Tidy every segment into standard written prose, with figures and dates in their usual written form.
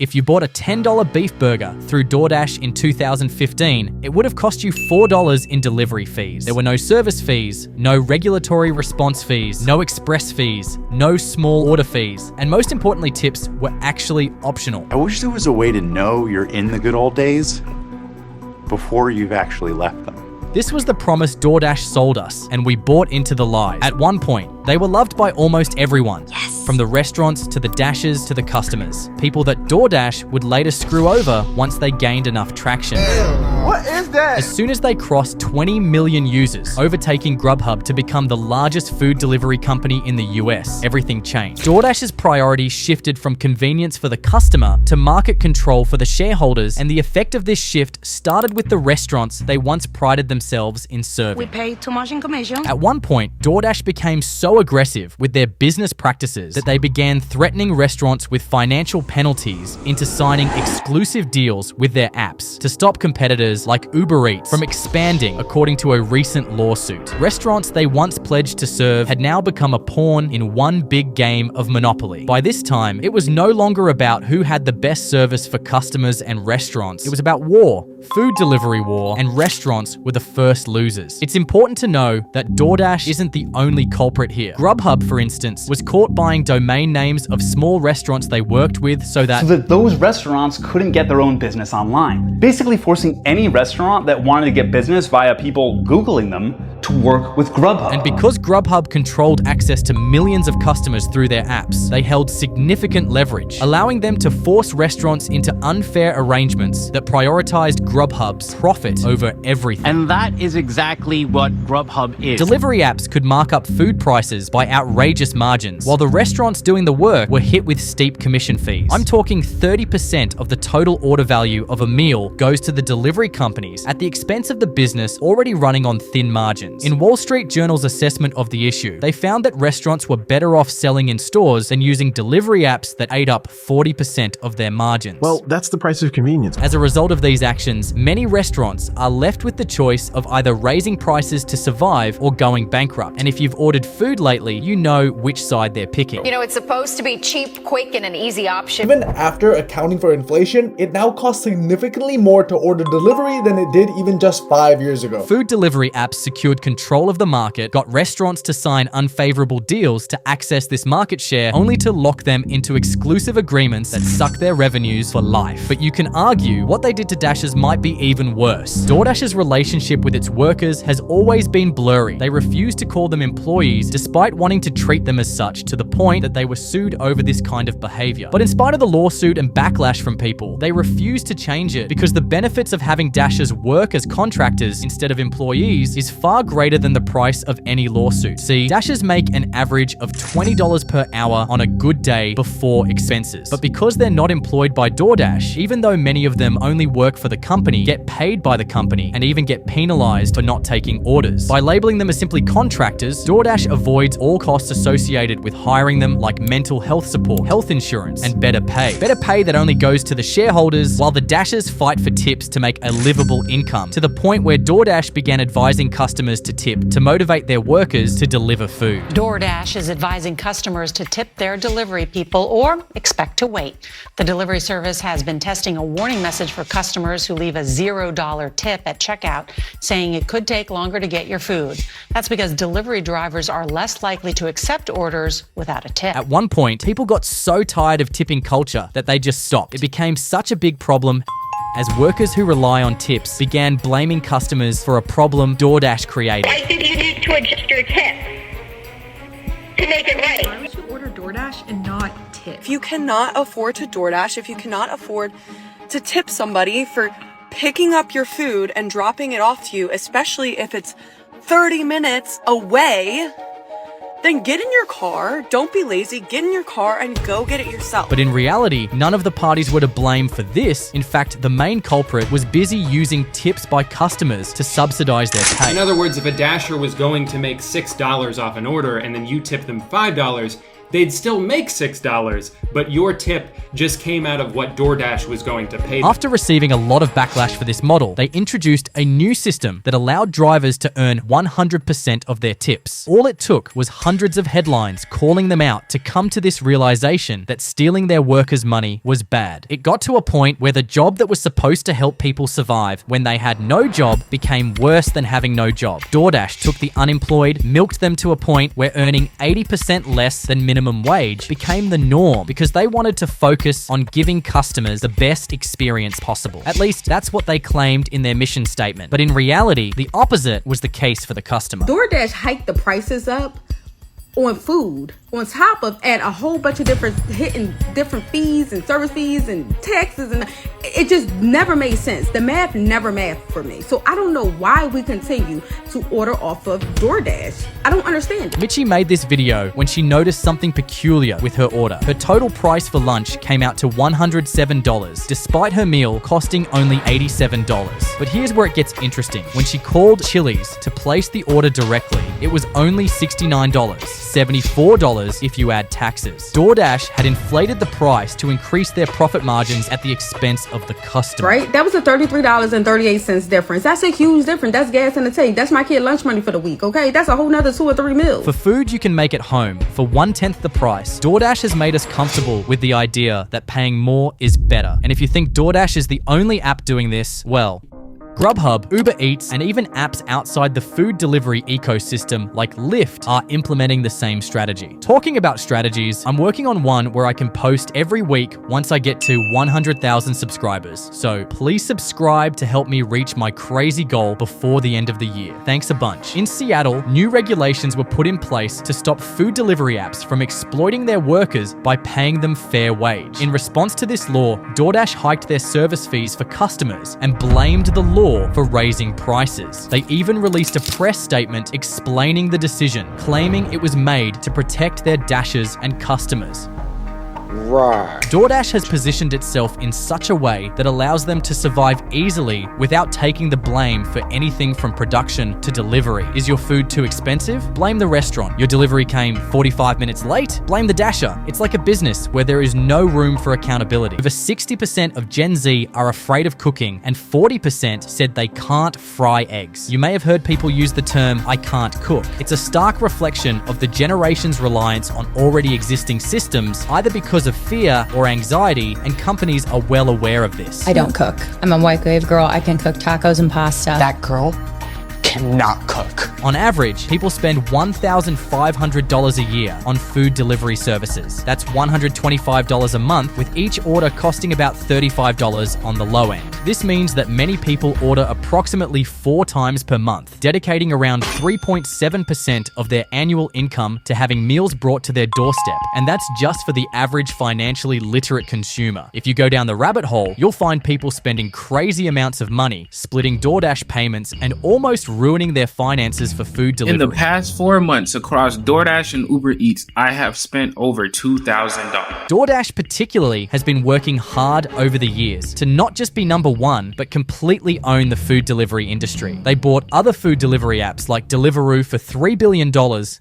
If you bought a $10 beef burger through DoorDash in 2015, it would have cost you $4 in delivery fees. There were no service fees, no regulatory response fees, no express fees, no small order fees, and most importantly, tips were actually optional. I wish there was a way to know you're in the good old days before you've actually left them. This was the promise DoorDash sold us, and we bought into the lies. At one point, they were loved by almost everyone. Yes. From the restaurants to the Dashers to the customers. People that DoorDash would later screw over once they gained enough traction. What is that? As soon as they crossed 20 million users, overtaking Grubhub to become the largest food delivery company in the US, everything changed. DoorDash's priorities shifted from convenience for the customer to market control for the shareholders, and the effect of this shift started with the restaurants they once prided themselves in serving. We pay too much in commission. At one point, DoorDash became so aggressive with their business practices that they began threatening restaurants with financial penalties into signing exclusive deals with their apps to stop competitors like Uber Eats from expanding, according to a recent lawsuit. Restaurants they once pledged to serve had now become a pawn in one big game of Monopoly. By this time, it was no longer about who had the best service for customers and restaurants. It was about war, food delivery war, and restaurants were the first losers. It's important to know that DoorDash isn't the only culprit here. Grubhub, for instance, was caught buying domain names of small restaurants they worked with so that those restaurants couldn't get their own business online, basically forcing any restaurant that wanted to get business via people Googling them to work with Grubhub. And because Grubhub controlled access to millions of customers through their apps, they held significant leverage, allowing them to force restaurants into unfair arrangements that prioritized Grubhub's profit over everything. And that is exactly what Grubhub is. Delivery apps could mark up food prices by outrageous margins, while the restaurants doing the work were hit with steep commission fees. I'm talking 30% of the total order value of a meal goes to the delivery companies at the expense of the business already running on thin margins. In Wall Street Journal's assessment of the issue, they found that restaurants were better off selling in stores than using delivery apps that ate up 40% of their margins. Well, that's the price of convenience. As a result of these actions, many restaurants are left with the choice of either raising prices to survive or going bankrupt. And if you've ordered food lately, you know which side they're picking. You know, it's supposed to be cheap, quick, and an easy option. Even after accounting for inflation, it now costs significantly more to order delivery than it did even just 5 years ago. Food delivery apps secured control of the market, got restaurants to sign unfavorable deals to access this market share, only to lock them into exclusive agreements that suck their revenues for life. But you can argue what they did to Dashers might be even worse. DoorDash's relationship with its workers has always been blurry. They refused to call them employees despite wanting to treat them as such, to the point that they were sued over this kind of behavior. But in spite of the lawsuit and backlash from people, they refused to change it because the benefits of having Dashers work as contractors instead of employees is far greater than the price of any lawsuit. See, Dashers make an average of $20 per hour on a good day before expenses. But because they're not employed by DoorDash, even though many of them only work for the company, get paid by the company, and even get penalized for not taking orders. By labeling them as simply contractors, DoorDash avoids all costs associated with hiring them, like mental health support, health insurance, and better pay. Better pay that only goes to the shareholders, while the Dashers fight for tips to make a livable income, to the point where DoorDash began advising customers to tip to motivate their workers to deliver food. DoorDash is advising customers to tip their delivery people or expect to wait. The delivery service has been testing a warning message for customers who leave a $0 tip at checkout, saying it could take longer to get your food. That's because delivery drivers are less likely to accept orders without a tip. At one point, people got so tired of tipping culture that they just stopped. It became such a big problem as workers who rely on tips began blaming customers for a problem DoorDash created. Why did you need to adjust your tip to make it right? Why would you order DoorDash and not tip? If you cannot afford to DoorDash, if you cannot afford to tip somebody for picking up your food and dropping it off to you, especially if it's 30 minutes away, then get in your car, don't be lazy, get in your car and go get it yourself. But in reality, none of the parties were to blame for this. In fact, the main culprit was busy using tips by customers to subsidize their pay. In other words, if a Dasher was going to make $6 off an order and then you tip them $5, they'd still make $6, but your tip just came out of what DoorDash was going to pay them. After receiving a lot of backlash for this model, they introduced a new system that allowed drivers to earn 100% of their tips. All it took was hundreds of headlines calling them out to come to this realization that stealing their workers' money was bad. It got to a point where the job that was supposed to help people survive when they had no job became worse than having no job. DoorDash took the unemployed, milked them to a point where earning 80% less than minimum wage became the norm because they wanted to focus on giving customers the best experience possible. At least that's what they claimed in their mission statement. But in reality, the opposite was the case for the customer. DoorDash hiked the prices up on food on top of add a whole bunch of different fees and service fees and taxes, and it just never made sense. The math never mathed for me. So I don't know why we continue to order off of DoorDash. I don't understand it. Mitchie made this video when she noticed something peculiar with her order. Her total price for lunch came out to $107, despite her meal costing only $87. But here's where it gets interesting. When she called Chili's to place the order directly, it was only $69, $74 if you add taxes. DoorDash had inflated the price to increase their profit margins at the expense of the customer. Right? That was a $33.38 difference. That's a huge difference. That's gas in the tank. That's my kid lunch money for the week, okay? That's a whole nother 2 or 3 meals. For food you can make at home for 1/10 the price, DoorDash has made us comfortable with the idea that paying more is better. And if you think DoorDash is the only app doing this, well, Grubhub, Uber Eats, and even apps outside the food delivery ecosystem like Lyft are implementing the same strategy. Talking about strategies, I'm working on one where I can post every week once I get to 100,000 subscribers. So please subscribe to help me reach my crazy goal before the end of the year. Thanks a bunch. In Seattle, new regulations were put in place to stop food delivery apps from exploiting their workers by paying them fair wage. In response to this law, DoorDash hiked their service fees for customers and blamed the law for raising prices. They even released a press statement explaining the decision, claiming it was made to protect their dashers and customers. Right. DoorDash has positioned itself in such a way that allows them to survive easily without taking the blame for anything from production to delivery. Is your food too expensive? Blame the restaurant. Your delivery came 45 minutes late? Blame the dasher. It's like a business where there is no room for accountability. Over 60% of Gen Z are afraid of cooking, and 40% said they can't fry eggs. You may have heard people use the term, "I can't cook." It's a stark reflection of the generation's reliance on already existing systems, either because of fear or anxiety, and companies are well aware of this. I don't cook. I'm a microwave girl. I can cook tacos and pasta. That girl cannot cook. On average, people spend $1,500 a year on food delivery services. That's $125 a month, with each order costing about $35 on the low end. This means that many people order approximately 4 times per month, dedicating around 3.7% of their annual income to having meals brought to their doorstep. And that's just for the average financially literate consumer. If you go down the rabbit hole, you'll find people spending crazy amounts of money, splitting DoorDash payments, and almost ruining their finances for food delivery. In the past 4 months across DoorDash and Uber Eats, I have spent over $2,000. DoorDash particularly has been working hard over the years to not just be number one, but completely own the food delivery industry. They bought other food delivery apps like Deliveroo for $3 billion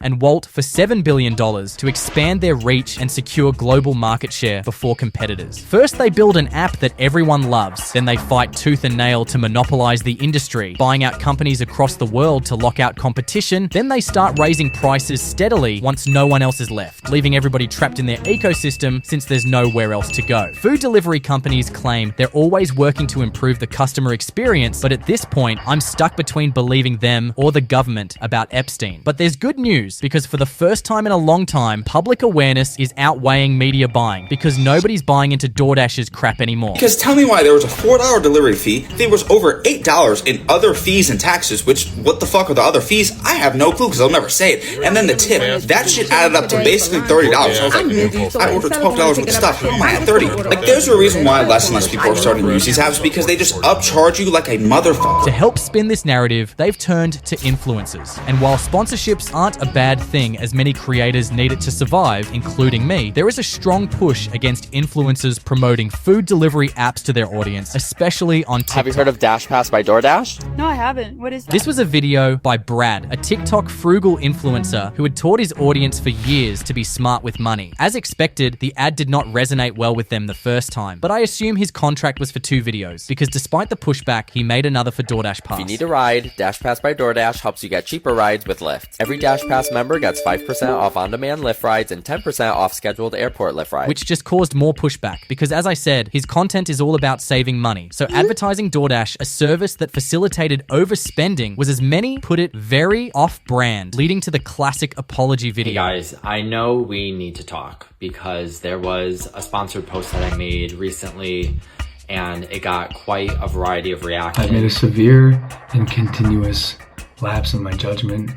and Wolt for $7 billion to expand their reach and secure global market share before competitors. First, they build an app that everyone loves. Then they fight tooth and nail to monopolize the industry, buying out companies across the world to lock out competition. Then they start raising prices steadily once no one else is left, leaving everybody trapped in their ecosystem since there's nowhere else to go. Food delivery companies claim they're always working to improve the customer experience, but at this point, I'm stuck between believing them or the government about Epstein. But there's good news, because for the first time in a long time, public awareness is outweighing media buying, because nobody's buying into DoorDash's crap anymore. Because tell me why there was a $4 delivery fee, there was over $8 in other fees and taxes, which, what the fuck are the other fees? I have no clue because I'll never say it. And then the tip, that shit added up to basically $30. I was like, I ordered $12 worth of stuff, how am I at $30? Like, there's a reason why less and less people are starting to use these apps, because they just upcharge you like a motherfucker. To help spin this narrative, they've turned to influencers. And while sponsorships aren't a bad thing, as many creators need it to survive, including me, there is a strong push against influencers promoting food delivery apps to their audience, especially on TikTok. Have you heard of Dash Pass by DoorDash? No, I haven't. What is that? This was a video by Brad, a TikTok frugal influencer who had taught his audience for years to be smart with money. As expected, the ad did not resonate well with them the first time, but I assume his contract was for 2 videos, because despite the pushback, he made another for DoorDash Pass. If you need a ride, Dash Pass by DoorDash helps you get cheaper rides with Lyft. Every Dash Pass member gets 5% off on-demand Lyft rides and 10% off scheduled airport Lyft rides. Which just caused more pushback, because as I said, his content is all about saving money. So advertising DoorDash, a service that facilitated overspending, was, as many put it, very off-brand, leading to the classic apology video. Hey guys, I know we need to talk because there was a sponsored post that I made recently and it got quite a variety of reactions. I've made a severe and continuous lapse in my judgment,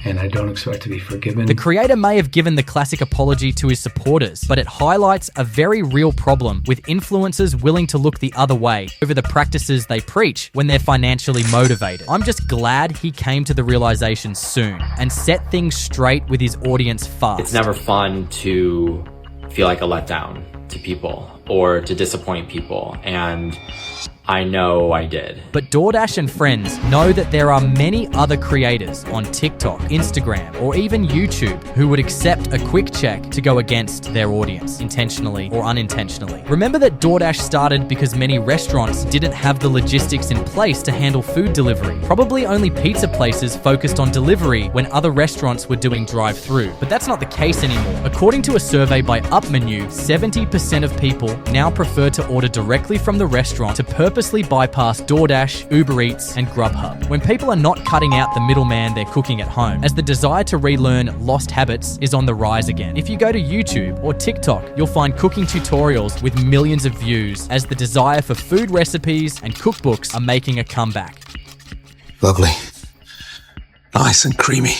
and I don't expect to be forgiven. The creator may have given the classic apology to his supporters, but it highlights a very real problem with influencers willing to look the other way over the practices they preach when they're financially motivated. I'm just glad he came to the realization soon and set things straight with his audience fast. It's never fun to feel like a letdown to people or to disappoint people, and I know I did. But DoorDash and friends know that there are many other creators on TikTok, Instagram, or even YouTube who would accept a quick check to go against their audience, intentionally or unintentionally. Remember that DoorDash started because many restaurants didn't have the logistics in place to handle food delivery. Probably only pizza places focused on delivery when other restaurants were doing drive-through. But that's not the case anymore. According to a survey by UpMenu, 70% of people now prefer to order directly from the restaurant to purposely bypass DoorDash, Uber Eats, and Grubhub. When people are not cutting out the middleman they're cooking at home, as the desire to relearn lost habits is on the rise again. If you go to YouTube or TikTok, you'll find cooking tutorials with millions of views, as the desire for food recipes and cookbooks are making a comeback. Lovely. Nice and creamy.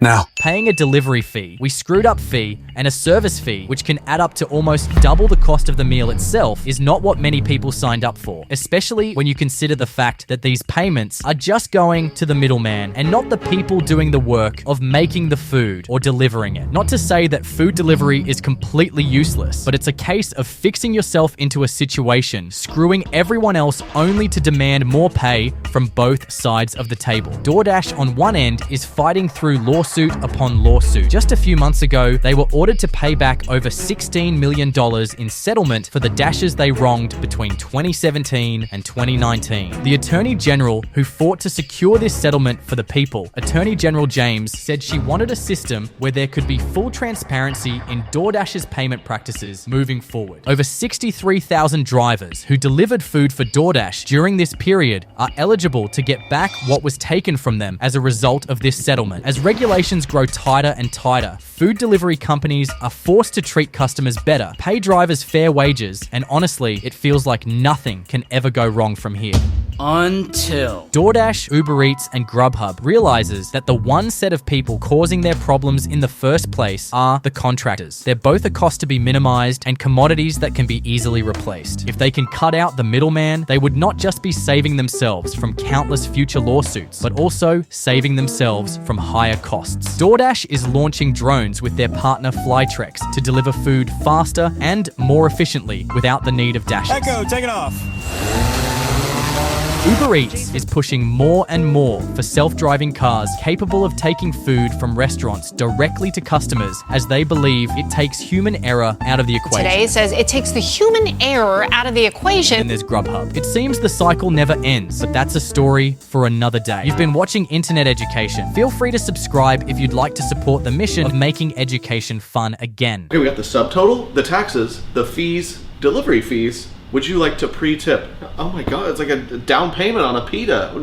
Now, paying a delivery fee, we screwed up fee, and a service fee, which can add up to almost double the cost of the meal itself, is not what many people signed up for, especially when you consider the fact that these payments are just going to the middleman and not the people doing the work of making the food or delivering it. Not to say that food delivery is completely useless, but it's a case of fixing yourself into a situation, screwing everyone else only to demand more pay from both sides of the table. DoorDash on one end is fighting through lawsuit upon lawsuit. Just a few months ago, they were ordered to pay back over $16 million in settlement for the Dashers they wronged between 2017 and 2019. The Attorney General who fought to secure this settlement for the people, Attorney General James, said she wanted a system where there could be full transparency in DoorDash's payment practices moving forward. Over 63,000 drivers who delivered food for DoorDash during this period are eligible to get back what was taken from them as a result of this settlement. As regulations grow tighter and tighter, food delivery companies are forced to treat customers better, pay drivers fair wages, and honestly, it feels like nothing can ever go wrong from here. Until DoorDash, Uber Eats, and Grubhub realizes that the one set of people causing their problems in the first place are the contractors. They're both a cost to be minimized and commodities that can be easily replaced. If they can cut out the middleman, they would not just be saving themselves from countless future lawsuits, but also saving themselves from higher costs. DoorDash is launching drones with their partner Flytrex to deliver food faster and more efficiently without the need of Dashers. Echo, take it off. Uber Eats is pushing more and more for self-driving cars capable of taking food from restaurants directly to customers, as they believe it takes human error out of the equation. Today says it takes the human error out of the equation. And there's Grubhub. It seems the cycle never ends, but that's a story for another day. You've been watching Internet Education. Feel free to subscribe if you'd like to support the mission of making education fun again. Okay, we got the subtotal, the taxes, the fees, delivery fees. Would you like to pre-tip? Oh my god, it's like a down payment on a pita.